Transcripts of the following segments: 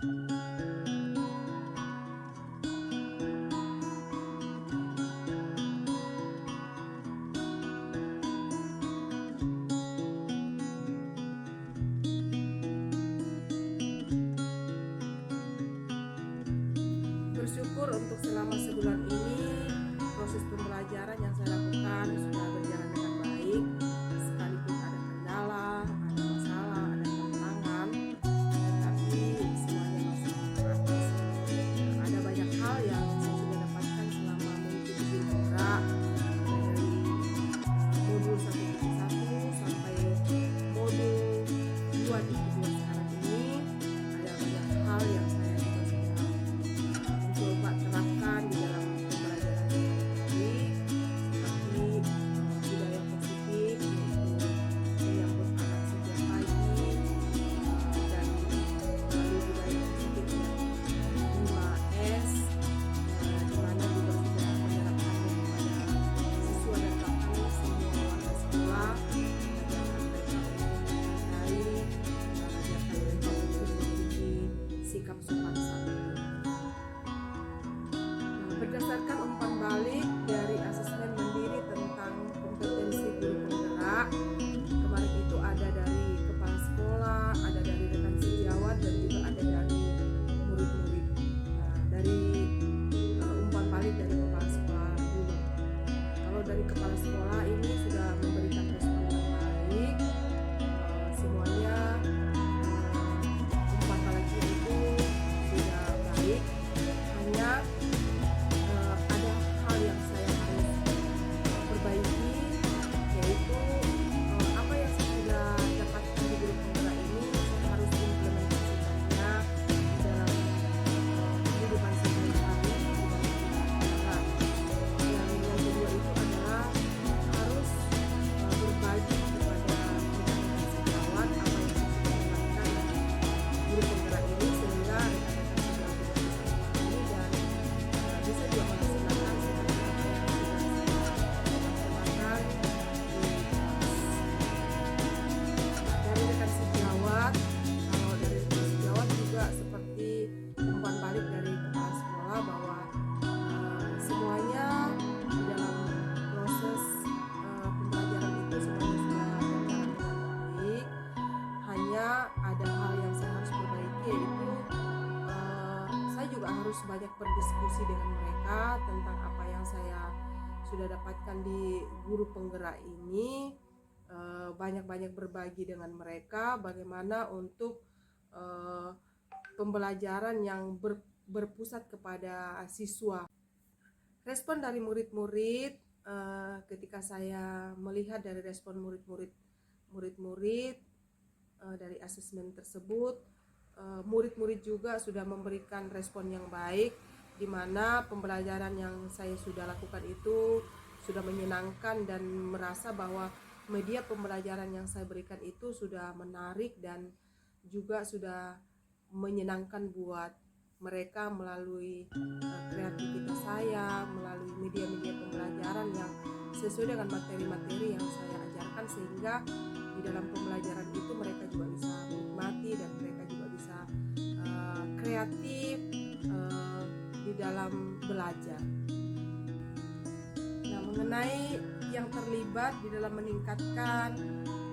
Bersyukur untuk selama sebulan ini proses pembelajaran yang saya lakukan sudah berjalan dengan baik, sekalipun ada kendala, ada masalah, ada tantangan, tetapi semuanya masih teratas. Ada banyak hal yang saya sudah dapatkan selama mengikuti guru penggerak, dari modul 1.1 sampai modul 2.2 sekarang ini. Ada banyak hal yang saya juga sudah coba terapkan di dalam pembelajaran ini, seperti budaya positif, yaitu menyambut anak sejak pagi, dan melalui budaya positif yang 5S, di mana juga sudah menerapkannya kepada siswa dan bahkan semua warga sekolah, agar mereka mempelajari, mengajarkan mereka untuk memiliki sikap sopan santun. Berdasarkan umpan balik dari asesmen mandiri tentang kompetensi guru penggerak, kemarin itu ada dari kepala sekolah, ada dari rekan sejawat, dan juga ada dari murid-murid. Dari umpan balik dari kepala sekolah dulu. Kalau dari kepala sekolah ini sudah memberikan respon yang baik, semuanya umpan baliknya itu sudah baik, hanya ada hal yang saya harus perbaiki, yaitu apa yang saya sudah dapatkan di guru penggerak ini saya harus implementasikannya di dalam kehidupan sehari-hari di dalam penggerak. Yang kedua itu adalah harus berbagi kepada rekan-rekan sejawat apa yang saya sudah dapatkan dari guru penggerak ini, sehingga rekan-rekan sejawat juga bisa memahami dan bisa juga melaksanakan seperti apa yang sudah saya laksanakan di kelas. Dari rekan sejawat, kalau dari rekan sejawat juga seperti umpan balik dari kepala sekolah bahwa semuanya di dalam proses pembelajaran itu semuanya sudah berjalan dengan baik. Hanya ada hal yang saya harus perbaiki, yaitu saya juga harus banyak berdiskusi dengan mereka tentang apa yang saya sudah dapatkan di guru penggerak ini, banyak-banyak berbagi dengan mereka bagaimana untuk pembelajaran yang berpusat kepada siswa. Respon dari murid-murid, ketika saya melihat dari respon murid-murid dari asesmen tersebut, murid-murid juga sudah memberikan respon yang baik, di mana pembelajaran yang saya sudah lakukan itu sudah menyenangkan dan merasa bahwa media pembelajaran yang saya berikan itu sudah menarik dan juga sudah menyenangkan buat mereka melalui kreativitas saya, melalui media-media pembelajaran yang sesuai dengan materi-materi yang saya ajarkan, sehingga di dalam pembelajaran itu mereka juga bisa menikmati dan mereka juga bisa kreatif di dalam belajar. Nah, mengenai yang terlibat di dalam meningkatkan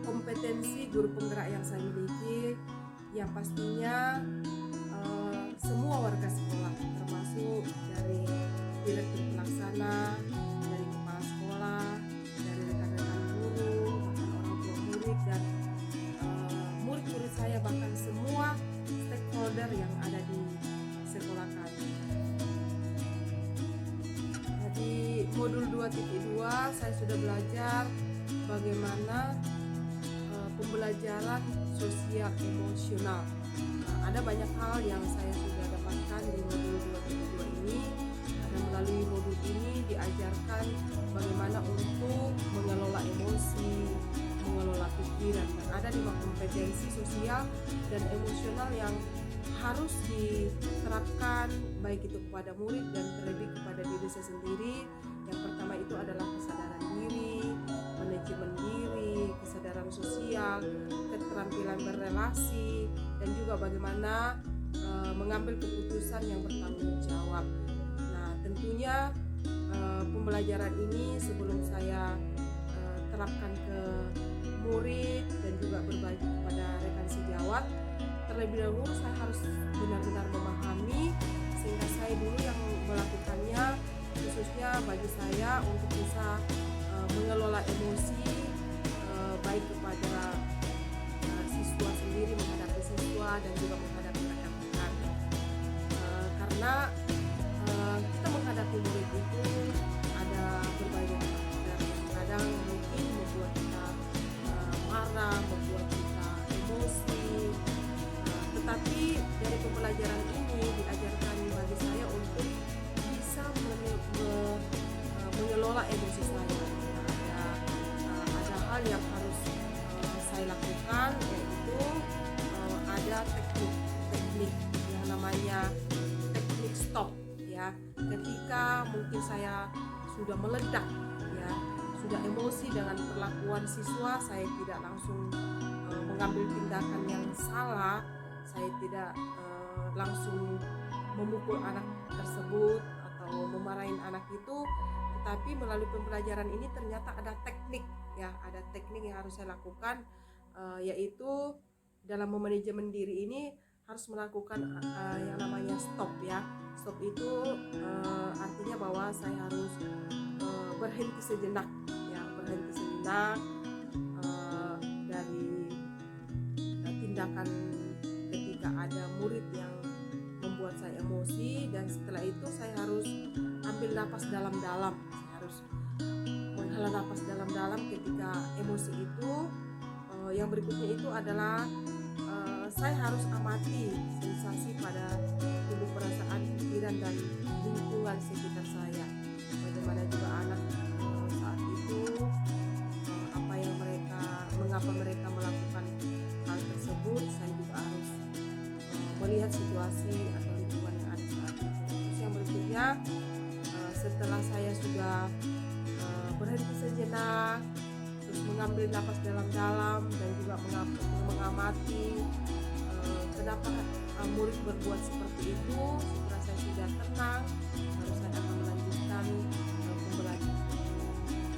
kompetensi guru penggerak yang saya miliki, yang pastinya semua warga sekolah, termasuk dari direktur pelaksana, dari kepala sekolah, dari rekan-rekan guru, bahkan orang tua murid, dan murid-murid saya, bahkan semua stakeholder yang ada di sekolah kami. Di modul 2.2 saya sudah belajar bagaimana pembelajaran sosial emosional. Ada banyak hal yang saya sudah dapatkan di modul 2.2 ini, karena melalui modul ini diajarkan bagaimana untuk mengelola emosi, mengelola pikiran, dan ada 5 kompetensi sosial dan emosional yang harus diterapkan baik itu kepada murid dan terlebih kepada diri saya sendiri. Yang pertama itu adalah kesadaran diri, manajemen diri, kesadaran sosial, keterampilan berrelasi, dan juga bagaimana mengambil keputusan yang bertanggung jawab. Nah, tentunya pembelajaran ini sebelum saya terapkan ke murid dan juga berbagi kepada rekan sejawat, terlebih dahulu saya harus benar-benar memahami, sehingga saya dulu yang melakukannya, khususnya bagi saya untuk bisa mengelola emosi baik kepada siswa sendiri, menghadapi siswa dan juga menghadapi rekan-rekan. Karena kita menghadapi murid itu ada berbagai faktor yang kadang mungkin membuat kita marah, membuat kita emosi. Tetapi dari pembelajaran ini diajarkan bagi saya untuk bisa mengelola emosi saya. Ada hal yang harus saya lakukan, yaitu ada teknik yang namanya teknik stop, ya. Ketika mungkin saya sudah meledak, ya, sudah emosi dengan perlakuan siswa, saya tidak langsung mengambil tindakan yang salah, saya tidak langsung memukul anak tersebut atau memarahin anak itu, tetapi melalui pembelajaran ini ternyata ada teknik, ya, ada teknik yang harus saya lakukan, yaitu dalam memanajemen diri ini harus melakukan yang namanya stop, ya. Stop itu artinya bahwa saya harus berhenti sejenak, ya, berhenti sejenak dari tindakan ketika ada murid yang membuat saya emosi, dan setelah itu saya harus ambil napas dalam-dalam. Saya harus menghela napas dalam-dalam ketika emosi itu. Yang berikutnya itu adalah saya harus amati sensasi pada tubuh, perasaan, pikiran, dan lingkungan sekitar saya. Bagaimana juga anak saat itu, apa yang mengapa mereka melakukan hal tersebut. Saya juga harus melihat situasi atau lingkungan yang ada saat itu. Terus yang berikutnya, setelah saya sudah berhenti sejenak, terus mengambil napas dalam-dalam dan juga mengamati kenapa murid berbuat seperti itu. Setelah saya sudah tenang, baru saya akan melanjutkan pembelajaran.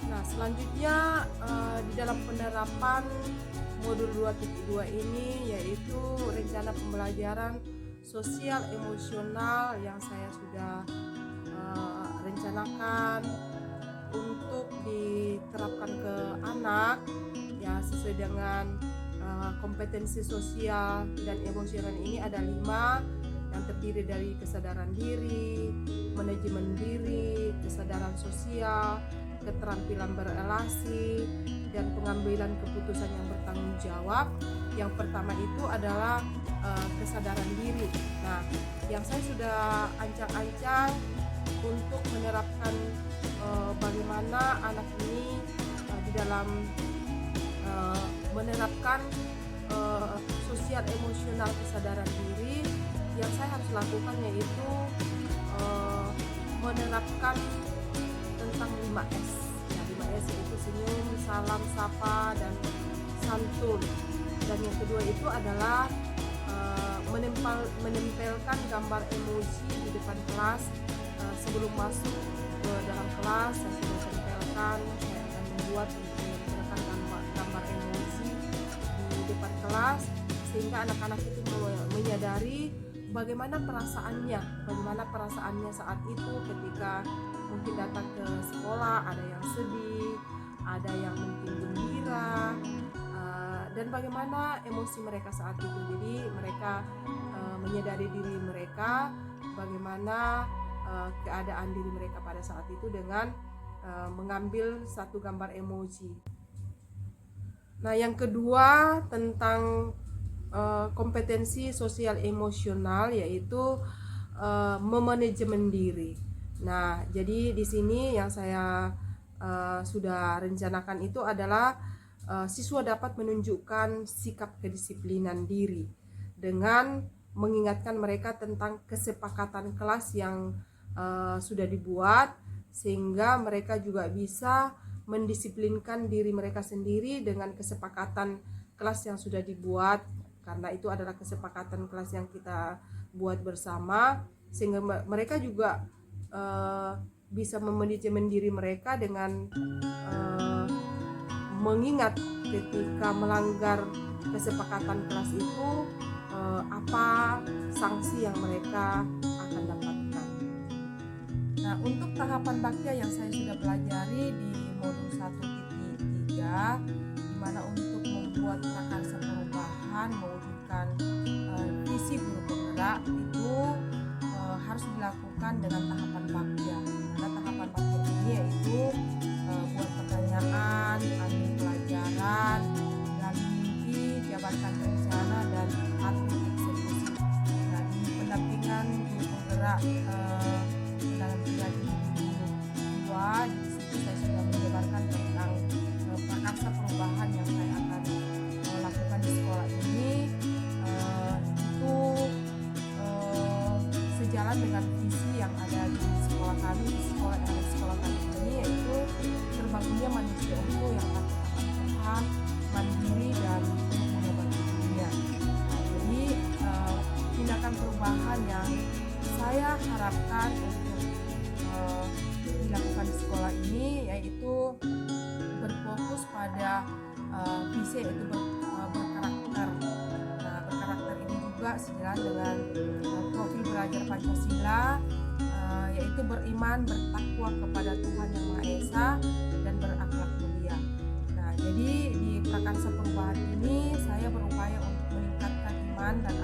Nah, selanjutnya di dalam penerapan modul 2.2 ini, yaitu rencana pembelajaran sosial emosional yang saya sudah rencanakan untuk diterapkan ke anak, ya, sesuai dengan kompetensi sosial dan emosional ini ada 5, yang terdiri dari kesadaran diri, manajemen diri, kesadaran sosial, keterampilan berelasi, dan pengambilan keputusan yang bertanggung jawab. Yang pertama itu adalah kesadaran diri. Nah, yang saya sudah ancang-ancang untuk menerapkan bagaimana anak ini di dalam menerapkan sosial emosional kesadaran diri, yang saya harus lakukan yaitu menerapkan tentang 5S. Ya, 5S yaitu senyum, salam, sapa, dan santun. Dan yang kedua itu adalah menempelkan gambar emosi di depan kelas. Sebelum masuk ke dalam kelas, saya sudah tempelkan, saya akan membuat menempelkan gambar emosi di depan kelas, sehingga anak-anak itu menyadari bagaimana perasaannya saat itu ketika mungkin datang ke sekolah. Ada yang sedih, ada yang mungkin gembira, dan bagaimana emosi mereka saat itu. Jadi mereka menyadari diri mereka, bagaimana keadaan diri mereka pada saat itu dengan mengambil satu gambar emoji. Nah, yang kedua tentang kompetensi sosial emosional, yaitu memanajemen diri. Nah, jadi di sini yang saya sudah rencanakan itu adalah siswa dapat menunjukkan sikap kedisiplinan diri dengan mengingatkan mereka tentang kesepakatan kelas yang sudah dibuat, sehingga mereka juga bisa mendisiplinkan diri mereka sendiri dengan kesepakatan kelas yang sudah dibuat, karena itu adalah kesepakatan kelas yang kita buat bersama, sehingga mereka juga bisa memanajemen diri mereka dengan mengingat ketika melanggar kesepakatan kelas itu apa sanksi yang mereka akan dapatkan. Nah, untuk tahapan bakya yang saya sudah pelajari di modul 1.3, di mana untuk membuat prakarsa perubahan mewujudkan visi guru penggerak itu harus dilakukan dengan tahapan bakya. Karena tahapan bakya ini yaitu buat pertanyaan, ambil pelajaran, gali mimpi, jabarkan rencana, dan atur eksekusi. Nah, di pendampingan guru penggerak dalam pilihan individu 2, di situ saya sudah menjabarkan tentang prakarsa perubahan yang saya akan lakukan di sekolah ini. Itu sejalan dengan visi yang ada di sekolah kami, di sekolah kami ini, yaitu terbangunnya manusia unggul yang takut akan Tuhan, mandiri, dan punya bakti dunia. Jadi tindakan perubahan yang saya harapkan untuk dilakukan di sekolah ini yaitu berfokus pada visi, yaitu berkarakter. Nah, berkarakter ini juga sejalan dengan profil belajar Pancasila, yaitu beriman, bertakwa kepada Tuhan Yang Maha Esa, dan berakhlak mulia. Nah, jadi di prakarsa perubahan ini saya berupaya untuk meningkatkan iman dan